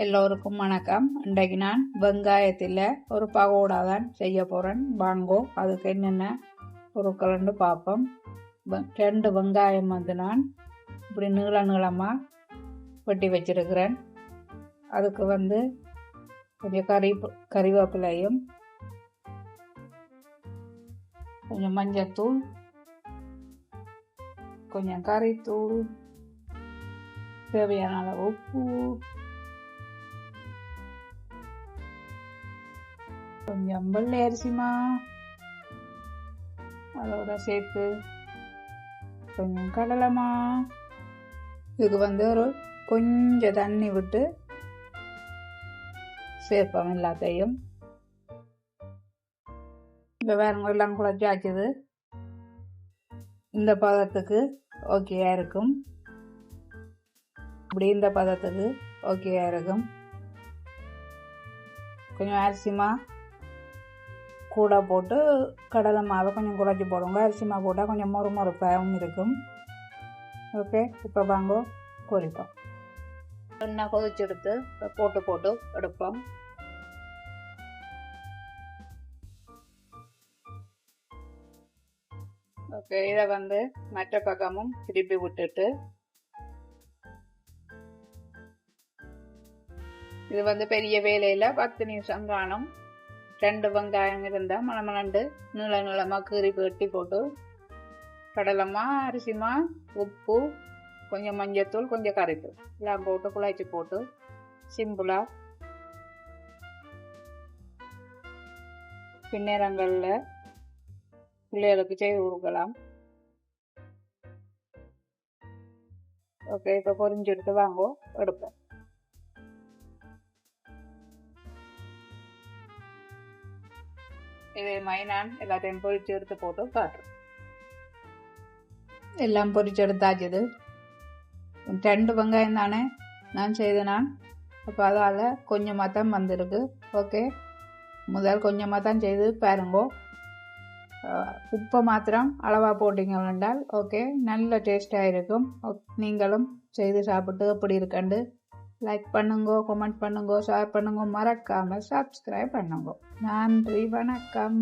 எல்லோருக்கும் வணக்கம். இன்றைக்கு நான் வெங்காயத்தில் ஒரு பகோடா தான் செய்ய போகிறேன். வாங்கோ அதுக்கு என்னென்ன பொருட்கள்னு பார்ப்போம். 2 வெங்காயம் நான் இப்படி நீளமாக வெட்டி வச்சிருக்கிறேன். அதுக்கு கொஞ்சம் கறிவேப்பிலையும் கொஞ்சம் மஞ்சத்தூள், கொஞ்சம் கறித்தூள், தேவையான அளவு உப்பு, கொஞ்சம் வெள்ளை அரிசிமா அதோட சேர்த்து கொஞ்சம் கடலைமா. இதுக்கு ஒரு கொஞ்சம் தண்ணி விட்டு சேர்ப்போம் எல்லாத்தையும். இப்போ வேற எல்லாம் குழச்சாச்சுது. இந்த பதத்துக்கு ஓகேயா இருக்கும். இப்படி இந்த பதத்துக்கு ஓகேயா இருக்கும். கொஞ்சம் அரிசிமா கூட போட்டு கடலை மாவை கொஞ்சம் குழச்சி போடுங்க. அரிசிமா போட்டால் கொஞ்சம் மொறுமொறுப்பாகவும் இருக்கும். ஓகே, இப்போ வாங்க பொரிப்போம். எண்ணெய் கொதிச்செடுத்து போட்டு எடுப்போம். ஓகே, இதை மற்ற பக்கமும் திருப்பி விட்டுட்டு இது பெரிய வேலையில் 10 நிமிஷம் காணும். 2 வெங்காயம் இருந்தால் மணமணண்டு நீளமாக கீறி வெட்டி போட்டு கடலைமா, அரிசிமா, உப்பு, கொஞ்சம் மஞ்சத்தூள், கொஞ்சம் கறித்தூள் எல்லாம் போட்டு குழச்சி போட்டு சிம்பிளாக பின்னேரங்களில் பிள்ளைகளுக்கு செய்து கொடுக்கலாம். ஓகே, இப்போ பொரிஞ்செடுத்து வாங்கோ எடுப்பேன். இதே மாதிரி நான் எல்லாத்தையும் பொரிச்சு எடுத்து போட்டு காட்டுறேன். எல்லாம் பொரிச்சு எடுத்தாச்சுது. 2 வெங்காயம் தானே நான் செய்தேன். அப்போ அதால் கொஞ்சமாக தான் வந்திருக்கு. ஓகே, முதல் கொஞ்சமாக தான் செய்து பாருங்கோ. உப்பை மாத்திரம் அளவாக போட்டிங்க என்றால் ஓகே, நல்ல டேஸ்டாக இருக்கும். நீங்களும் செய்து சாப்பிட்டு எப்படி இருக்கண்டு லைக் பண்ணுங்க, கமெண்ட் பண்ணுங்க, ஷேர் பண்ணுங்க, மறக்காமல் சப்ஸ்கிரைப் பண்ணுங்க. நன்றி, வணக்கம்.